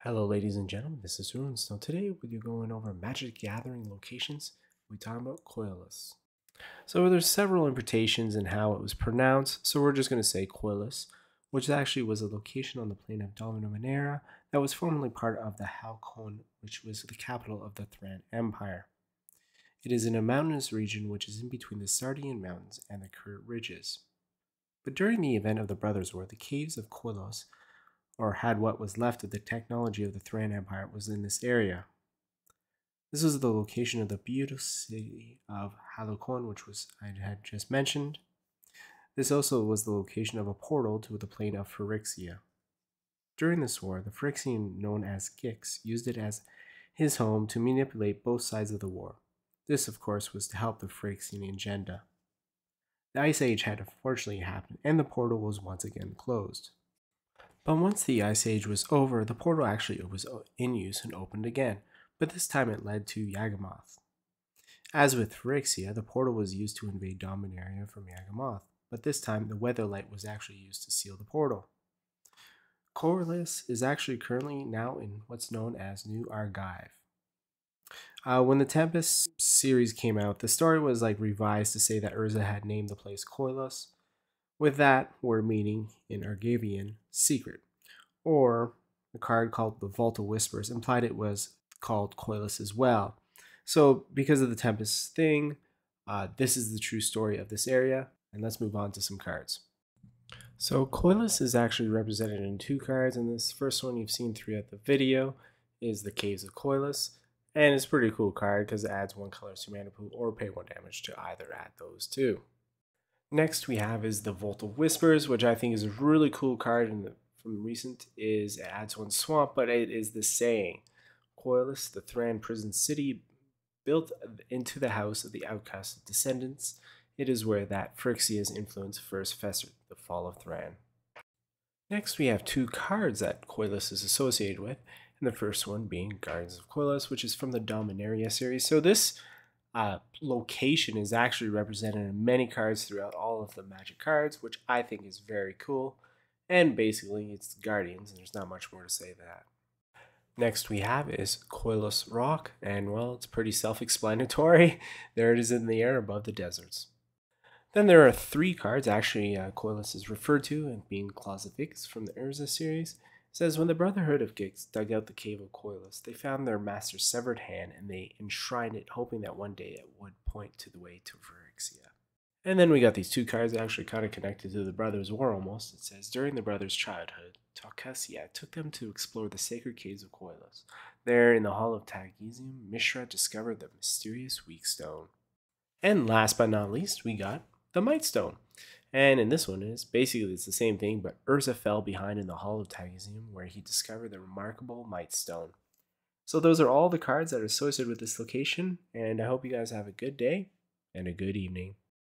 Hello ladies and gentlemen, this is Runes. Now today we'll be going over Magic Gathering locations. We're talking about Koilos. So there's several interpretations in how it was pronounced, so we're just going to say Koilos, which actually was a location on the plain of Dominaria that was formerly part of the Halcon, which was the capital of the Thran Empire. It is in a mountainous region which is in between the Sardian Mountains and the Kurt Ridges. But during the event of the Brothers' War, the caves of Koilos, or had what was left of the technology of the Thran Empire, was in this area. This was the location of the beautiful city of Halcon, which I had just mentioned. This also was the location of a portal to the plain of Phyrexia. During this war, the Phyrexian known as Gix used it as his home to manipulate both sides of the war. This, of course, was to help the Phyrexian agenda. The Ice Age had unfortunately happened, and the portal was once again closed. But once the Ice Age was over, the portal actually was in use and opened again, but this time it led to Yagamoth. As with Phyrexia, the portal was used to invade Dominaria from Yagamoth, but this time the Weatherlight was actually used to seal the portal. Koilos is actually currently now in what's known as New Argive. When the Tempest series came out, the story was revised to say that Urza had named the place Koilos, with that word meaning in Argivian secret, or a card called the Vault of Whispers implied it was called Koilos as well. So because of the Tempest thing, this is the true story of this area, and let's move on to some cards. So Koilos is actually represented in two cards, and this first one you've seen throughout the video is the Caves of Koilos, and it's a pretty cool card because it adds one color to mana pool or pay 1 damage to either add those two. Next we have is the Vault of Whispers, which I think is a really cool card from recent. It adds 1 swamp, but it is the saying. Koilos, the Thran prison city, built into the house of the outcast descendants. It is where that Phyrexia's influence first festered, the fall of Thran. Next we have 2 cards that Koilos is associated with, and the first one being Guardians of Koilos, which is from the Dominaria series. So this location is actually represented in many cards throughout all of the Magic cards, which I think is very cool. And basically, it's Guardians, and there's not much more to say that. Next we have is Koilos Rock, and well, it's pretty self-explanatory. There it is in the air above the deserts. Then there are 3 cards actually Koilos is referred to, and being Claws of Gix from the Urza series. It says, when the Brotherhood of Gix dug out the cave of Koilos, they found their master's severed hand, and they enshrined it, hoping that one day it would point to the way to Phyrexia. And then we got these 2 cards actually kind of connected to the Brothers' War almost. It says, during the brothers' childhood, Taukasia took them to explore the sacred caves of Koilos. There, in the Hall of Tagesium, Mishra discovered the mysterious Weak Stone. And last but not least, we got the Might Stone. And in this one, it's the same thing, but Urza fell behind in the Hall of Tagesium, where he discovered the remarkable Might Stone. So those are all the cards that are associated with this location, and I hope you guys have a good day and a good evening.